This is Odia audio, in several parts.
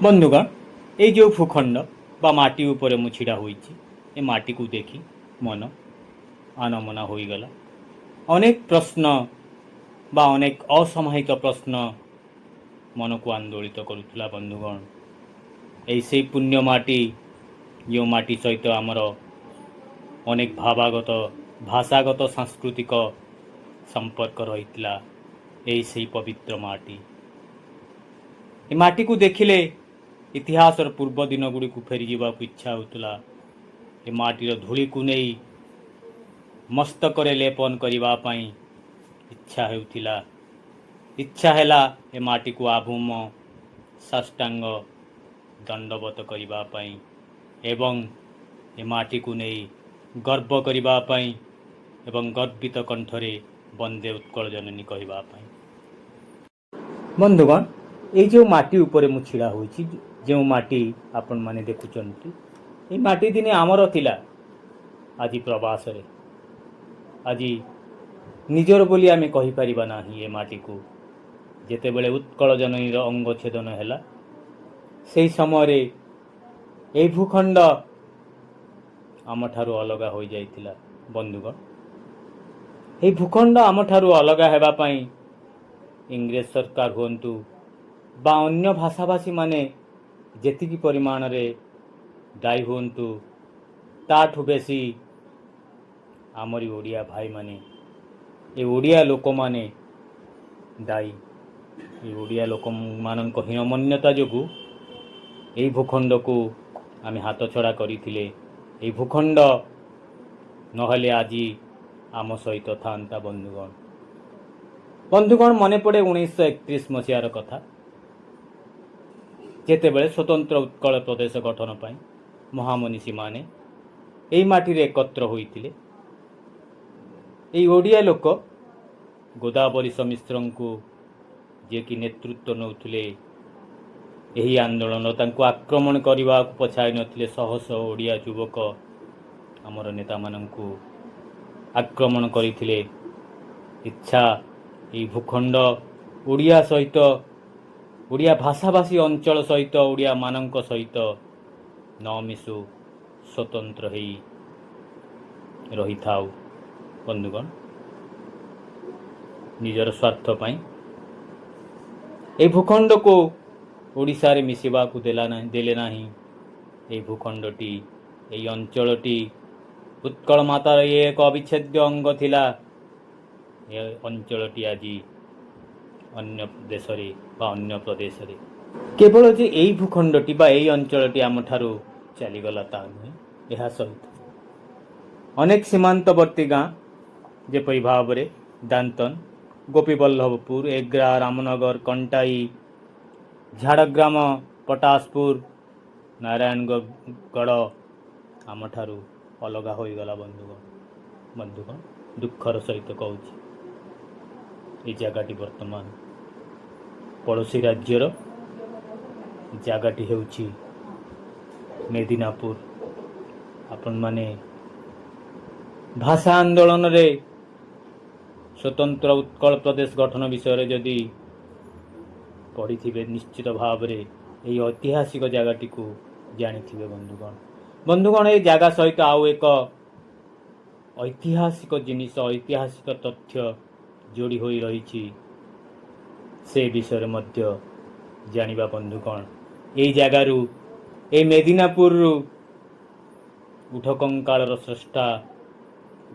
ବନ୍ଧୁଗଣ, ଏଇ ଯେଉଁ ଭୂଖଣ୍ଡ ବା ମାଟି ଉପରେ ମୁଁ ଛିଡ଼ା ହୋଇଛି, ଏ ମାଟିକୁ ଦେଖି ମନ ଆନମନା ହୋଇଗଲା। ଅନେକ ପ୍ରଶ୍ନ ବା ଅନେକ ଅସମାହିତ ପ୍ରଶ୍ନ ମନକୁ ଆନ୍ଦୋଳିତ କରୁଥିଲା। ବନ୍ଧୁଗଣ, ଏଇ ସେଇ ପୁଣ୍ୟ ମାଟି, ଯେଉଁ ମାଟି ସହିତ ଆମର ଅନେକ ଭାବାଗତ, ଭାଷାଗତ, ସାଂସ୍କୃତିକ ସମ୍ପର୍କ ରହିଥିଲା। ଏଇ ସେଇ ପବିତ୍ର ମାଟି। ଏ ମାଟିକୁ ଦେଖିଲେ ଇତିହାସର ପୂର୍ବ ଦିନ ଗୁଡ଼ିକୁ ଫେରିଯିବାକୁ ଇଚ୍ଛା ହେଉଥିଲା। ଏ ମାଟିର ଧୂଳିକୁ ନେଇ ମସ୍ତକରେ ଲେପନ କରିବା ପାଇଁ ଇଚ୍ଛା ହେଉଥିଲା। ଇଚ୍ଛା ହେଲା ଏ ମାଟିକୁ ଆଭୂମ ସାଷ୍ଟାଙ୍ଗ ଦଣ୍ଡବତ କରିବା ପାଇଁ ଏବଂ ଏ ମାଟିକୁ ନେଇ ଗର୍ବ କରିବା ପାଇଁ ଏବଂ ଗର୍ବିତ କଣ୍ଠରେ ବନ୍ଦେ ଉତ୍କଳ ଜନନୀ କହିବା ପାଇଁ। ବନ୍ଧୁଗଣ, ଏଇ ଯେଉଁ ମାଟି ଉପରେ ମୁଁ ଛିଡ଼ା ହୋଇଛି, ଯେଉଁ ମାଟି ଆପଣମାନେ ଦେଖୁଛନ୍ତି, ଏ ମାଟି ଦିନେ ଆମର ଥିଲା। ଆଜି ପ୍ରବାସରେ, ଆଜି ନିଜର ବୋଲି ଆମେ କହିପାରିବା ନାହିଁ। ଏ ମାଟିକୁ ଯେତେବେଳେ ଉତ୍କଳ ଜନନୀର ଅଙ୍ଗଚ୍ଛେଦନ ହେଲା, ସେହି ସମୟରେ ଏହି ଭୂଖଣ୍ଡ ଆମଠାରୁ ଅଲଗା ହୋଇଯାଇଥିଲା। ବନ୍ଧୁଗଣ, ଏହି ଭୂଖଣ୍ଡ ଆମଠାରୁ ଅଲଗା ହେବା ପାଇଁ ଇଂରେଜ ସରକାର ହୁଅନ୍ତୁ ବା ଅନ୍ୟ ଭାଷାଭାଷୀମାନେ ଯେତିକି ପରିମାଣରେ ଦାୟୀ ହୁଅନ୍ତୁ, ତାଠୁ ବେଶୀ ଆମରି ଓଡ଼ିଆ ଭାଇମାନେ, ଏ ଓଡ଼ିଆ ଲୋକମାନେ ଦାୟୀ। ଏ ଓଡ଼ିଆ ଲୋକମାନଙ୍କ ହୀନମନ୍ୟତା ଯୋଗୁଁ ଏହି ଭୂଖଣ୍ଡକୁ ଆମେ ହାତଛଡ଼ା କରିଥିଲେ। ଏହି ଭୂଖଣ୍ଡ ନହେଲେ ଆଜି ଆମ ସହିତ ଥାନ୍ତା। ବନ୍ଧୁଗଣ, ମନେ ପଡ଼େ 1931 ମସିହାର କଥା, ଯେତେବେଳେ ସ୍ୱତନ୍ତ୍ର ଉତ୍କଳ ପ୍ରଦେଶ ଗଠନ ପାଇଁ ମହାମନୀଷୀମାନେ ଏହି ମାଟିରେ ଏକତ୍ର ହୋଇଥିଲେ। ଏହି ଓଡ଼ିଆ ଲୋକ ଗୋଦାବରୀଶ ମିଶ୍ରଙ୍କୁ, ଯିଏକି ନେତୃତ୍ୱ ନେଉଥିଲେ ଏହି ଆନ୍ଦୋଳନ, ତାଙ୍କୁ ଆକ୍ରମଣ କରିବାକୁ ପଛାଇ ନଥିଲେ। ଶହ ଶହ ଓଡ଼ିଆ ଯୁବକ ଆମର ନେତାମାନଙ୍କୁ ଆକ୍ରମଣ କରିଥିଲେ। ଇଚ୍ଛା ଏହି ଭୂଖଣ୍ଡ ଓଡ଼ିଆ ସହିତ, ଓଡ଼ିଆ ଭାଷାଭାଷୀ ଅଞ୍ଚଳ ସହିତ, ଓଡ଼ିଆମାନଙ୍କ ସହିତ ନ ମିଶୁ, ସ୍ୱତନ୍ତ୍ର ହେଇ ରହିଥାଉ। ବନ୍ଧୁଗଣ, ନିଜର ସ୍ୱାର୍ଥ ପାଇଁ ଏହି ଭୂଖଣ୍ଡକୁ ଓଡ଼ିଶାରେ ମିଶିବାକୁ ଦେଲେ ନାହିଁ। ଏହି ଭୂଖଣ୍ଡଟି, ଏହି ଅଞ୍ଚଳଟି ଉତ୍କଳ ମାତାର ଏକ ଅବିଚ୍ଛେଦ୍ୟ ଅଙ୍ଗ ଥିଲା। ଏ ଅଞ୍ଚଳଟି ଆଜି ଅନ୍ୟ ଦେଶରେ ବା ଅନ୍ୟ ପ୍ରଦେଶରେ। କେବଳ ଯେ ଏହି ଭୂଖଣ୍ଡଟି ବା ଏହି ଅଞ୍ଚଳଟି ଆମଠାରୁ ଚାଲିଗଲା ତା ନୁହେଁ। ଏହା ସହିତ ଅନେକ ସୀମାନ୍ତବର୍ତ୍ତୀ ଗାଁ, ଯେପରି ଭାବରେ ଦାନ୍ତନ, ଗୋପୀବଲ୍ଲଭପୁର, ଏଗ୍ରା, ରାମନଗର, କଣ୍ଟାଇ, ଝାଡ଼ଗ୍ରାମ, ପଟାସପୁର, ନାରାୟଣଗଡ଼ ଆମଠାରୁ ଅଲଗା ହୋଇଗଲା। ବନ୍ଧୁଗଣ, ଦୁଃଖର ସହିତ କହୁଛି, এই ଜାଗାଟି ବର୍ତ୍ତମାନ ପଡ଼ୋଶୀ ରାଜ୍ୟର ଜାଗାଟି ହେଉଛି ମେଦିନାପୁର। ଆପଣମାନେ ଭାଷା ଆନ୍ଦୋଳନରେ ସ୍ୱତନ୍ତ୍ର ଉତ୍କଳ ପ୍ରଦେଶ ଗଠନ ବିଷୟରେ ଯଦି ପଢ଼ିଥିବେ, ନିଶ୍ଚିତ ଭାବରେ ଏହି ଐତିହାସିକ ଜାଗାଟିକୁ ଜାଣିଥିବେ। ବନ୍ଧୁଗଣ, ଏହି ଜାଗା ସହିତ ଆଉ ଏକ ଐତିହାସିକ ଜିନିଷ, ଐତିହାସିକ ତଥ୍ୟ ଯୋଡ଼ି ହୋଇ ରହିଛି, ସେ ବିଷୟରେ ମଧ୍ୟ ଜାଣିବା। ବନ୍ଧୁଗଣ, ଏହି ଜାଗାରୁ, ଏହି ମେଦିନାପୁରରୁ ଉଠକଙ୍କାଳର ସ୍ରଷ୍ଟା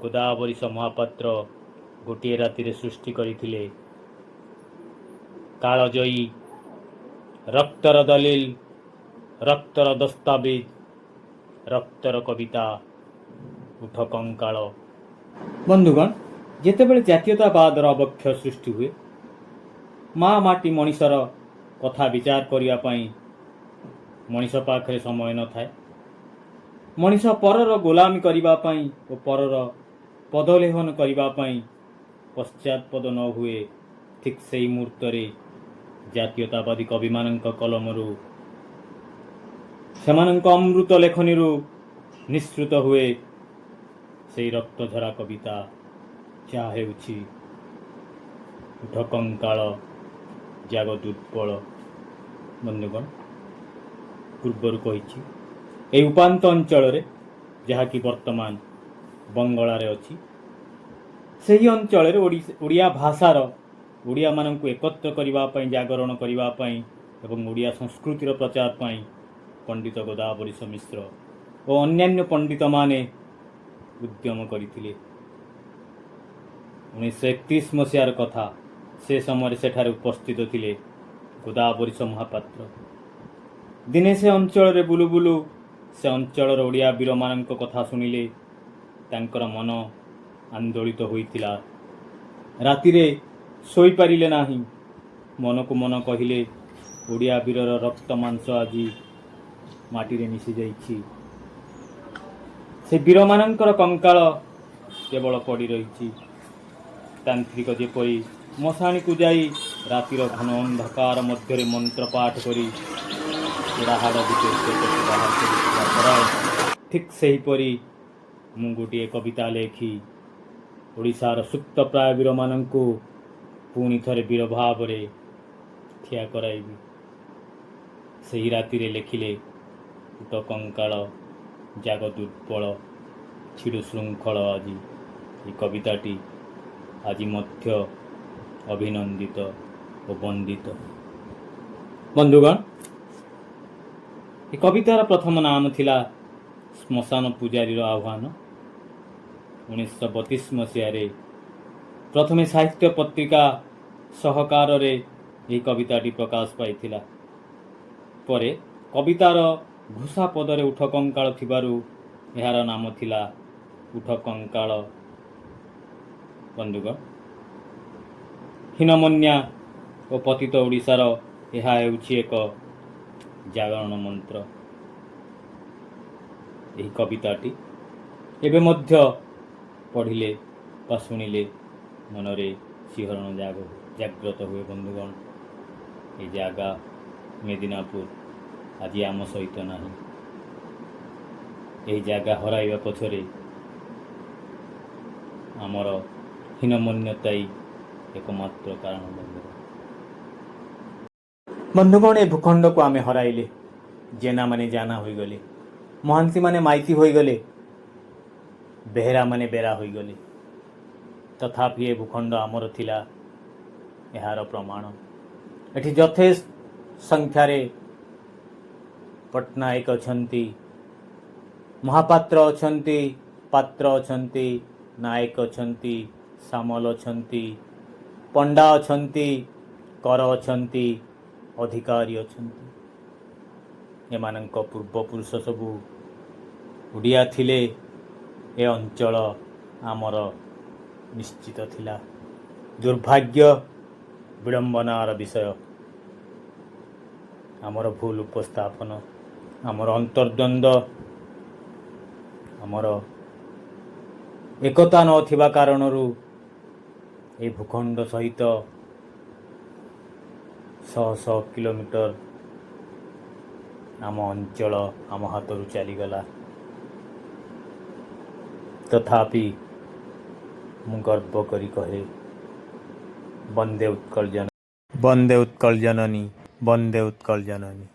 ଗୋଦାବରୀଶ ମହାପାତ୍ର ଗୋଟିଏ ରାତିରେ ସୃଷ୍ଟି କରିଥିଲେ କାଳଜୟୀ, ରକ୍ତର ଦଲିଲ, ରକ୍ତର ଦସ୍ତାବିଜ, ରକ୍ତର କବିତା ଉଠକଙ୍କାଳ। ବନ୍ଧୁଗଣ, ଯେତେବେଳେ ଜାତୀୟତାବାଦର ଅବକ୍ଷ ସୃଷ୍ଟି ହୁଏ, ମା ମାଟି ମଣିଷର କଥା ବିଚାର କରିବା ପାଇଁ ମଣିଷ ପାଖରେ ସମୟ ନଥାଏ। ମଣିଷ ପରର ଗୋଲାମୀ କରିବା ପାଇଁ ଓ ପରର ପଦଲେହନ କରିବା ପାଇଁ ପଶ୍ଚାତପଦ ନ ହୁଏ, ଠିକ୍ ସେହି ମୁହୂର୍ତ୍ତରେ ଜାତୀୟତାବାଦୀ କବିମାନଙ୍କ କଲମରୁ, ସେମାନଙ୍କ ଅମୃତ ଲେଖନୀରୁ ନିଃସୃତ ହୁଏ ସେହି ରକ୍ତଝରା କବିତା, ଯାହା ହେଉଛି ଉଠକଙ୍କାଳ ଜାଗ ଦୁର୍ବଳ। ବନ୍ଧୁଗଣ, ପୂର୍ବରୁ କହିଛି, ଏହି ଉପାନ୍ତ ଅଞ୍ଚଳରେ ଯାହାକି ବର୍ତ୍ତମାନ ବଙ୍ଗଳାରେ ଅଛି, ସେହି ଅଞ୍ଚଳରେ ଓଡ଼ିଆ ଭାଷାର ଓଡ଼ିଆମାନଙ୍କୁ ଏକତ୍ର କରିବା ପାଇଁ, ଜାଗରଣ କରିବା ପାଇଁ ଏବଂ ଓଡ଼ିଆ ସଂସ୍କୃତିର ପ୍ରଚାର ପାଇଁ ପଣ୍ଡିତ ଗୋଦାବରୀଶ ମିଶ୍ର ଓ ଅନ୍ୟାନ୍ୟ ପଣ୍ଡିତମାନେ ଉଦ୍ୟମ କରିଥିଲେ। 1931 ମସିହାର କଥା। ସେ ସମୟରେ ସେଠାରେ ଉପସ୍ଥିତ ଥିଲେ ଗୋଦାବରୀଶ ମହାପାତ୍ର। ଦିନେ ସେ ଅଞ୍ଚଳରେ ବୁଲୁ ବୁଲୁ ସେ ଅଞ୍ଚଳର ଓଡ଼ିଆ ବୀରମାନଙ୍କ କଥା ଶୁଣିଲେ। ତାଙ୍କର ମନ ଆନ୍ଦୋଳିତ ହୋଇଥିଲା। ରାତିରେ ଶୋଇପାରିଲେ ନାହିଁ। ମନକୁ ମନ କହିଲେ, ଓଡ଼ିଆ ବୀରର ରକ୍ତ ମାଂସ ଆଜି ମାଟିରେ ମିଶିଯାଇଛି। ସେ ବୀରମାନଙ୍କର କଙ୍କାଳ କେବଳ ପଡ଼ି ରହିଛି। ତାନ୍ତ୍ରିକ ଯେପରି ମଶାଣିକୁ ଯାଇ ରାତିର ଘନ ଅନ୍ଧକାର ମଧ୍ୟରେ ମନ୍ତ୍ର ପାଠ କରି ହାଡ଼ ବାହାର କରାଏ, ଠିକ୍ ସେହିପରି ମୁଁ ଗୋଟିଏ କବିତା ଲେଖି ଓଡ଼ିଶାର ସୁପ୍ତପ୍ରାୟ ବୀରମାନଙ୍କୁ ପୁଣି ଥରେ ବୀର ଭାବରେ ଠିଆ କରାଇବି। ସେହି ରାତିରେ ଲେଖିଲେ, ଉଟ କଙ୍କାଳ ଜାଗ ଦୁର୍ବଳ ଛିଡ଼ୁ ଶୃଙ୍ଖଳ ଆଜି। ଏହି କବିତାଟି ଆଜି ମଧ୍ୟ ଅଭିନନ୍ଦିତ ଓ ବନ୍ଦିତ। ବନ୍ଧୁଗଣ, ଏ କବିତାର ପ୍ରଥମ ନାମ ଥିଲା ଶ୍ମଶାନ ପୂଜାରୀର ଆହ୍ୱାନ। 1932 ମସିହାରେ ପ୍ରଥମେ ସାହିତ୍ୟ ପତ୍ରିକା ସହକାରରେ ଏହି କବିତାଟି ପ୍ରକାଶ ପାଇଥିଲା। ପରେ କବିତାର ଘୋଷା ପଦରେ ଉଠ କଙ୍କାଳ ଥିବାରୁ ଏହାର ନାମ ଥିଲା ଉଠ କଙ୍କାଳ। ବନ୍ଧୁଗଣ, ହୀନମନ୍ୟା ଓ ପତିତ ଓଡ଼ିଶାର ଏହା ହେଉଛି ଏକ ଜାଗରଣ ମନ୍ତ୍ର। ଏହି କବିତାଟି ଏବେ ମଧ୍ୟ ପଢ଼ିଲେ ବା ଶୁଣିଲେ ମନରେ ଶିହରଣ ଜାଗ୍ରତ ହୁଏ। ବନ୍ଧୁଗଣ, ଏ ଜାଗା ମେଦିନାପୁର ଆଜି ଆମ ସହିତ ନାହିଁ। ଏହି ଜାଗା ହରାଇବା ପଛରେ ଆମର ହୀନମନ୍ୟତା ଏକମାତ୍ର କାରଣ। ବନ୍ଧୁଗଣ, ଏ ଭୂଖଣ୍ଡକୁ ଆମେ ହରାଇଲେ। ଜେନାମାନେ ଜାନା ହୋଇଗଲେ, ମହାନ୍ତିମାନେ ମାଇତି ହୋଇଗଲେ, ବେହେରାମାନେ ବେରା ହୋଇଗଲେ। ତଥାପି ଏ ଭୂଖଣ୍ଡ ଆମର ଥିଲା, ଏହାର ପ୍ରମାଣ। ଏଠି ଯଥେଷ୍ଟ ସଂଖ୍ୟାରେ ପଟ୍ଟନାୟକ ଅଛନ୍ତି, ମହାପାତ୍ର ଅଛନ୍ତି, ପାତ୍ର ଅଛନ୍ତି, ନାୟକ ଅଛନ୍ତି, ସାମଲ ଅଛନ୍ତି, ପଣ୍ଡା ଅଛନ୍ତି, କର ଅଛନ୍ତି, ଅଧିକାରୀ ଅଛନ୍ତି। ଏମାନଙ୍କ ପୂର୍ବପୁରୁଷ ସବୁ ଓଡ଼ିଆ ଥିଲେ। ଏ ଅଞ୍ଚଳ ଆମର ନିଶ୍ଚିତ ଥିଲା। ଦୁର୍ଭାଗ୍ୟ, ବିଡ଼ମ୍ବନାର ବିଷୟ, ଆମର ଭୁଲ ଉପସ୍ଥାପନ, ଆମର ଅନ୍ତର୍ଦ୍ୱନ୍ଦ୍ୱ, ଆମର ଏକତା ନଥିବା କାରଣରୁ ଏ ଭୂଖଣ୍ଡ ସହିତ ଶହ ଶହ କିଲୋମିଟର ଆମ ଅଞ୍ଚଳ ଆମ ହାତରୁ ଚାଲିଗଲା। ତଥାପି ମୁଁ ଗର୍ବ କରି କହେ, ବନ୍ଦେ ଉତ୍କଳ ଜନନୀ, ବନ୍ଦେ ଉତ୍କଳ ଜନନୀ, ବନ୍ଦେ ଉତ୍କଳ ଜନନୀ।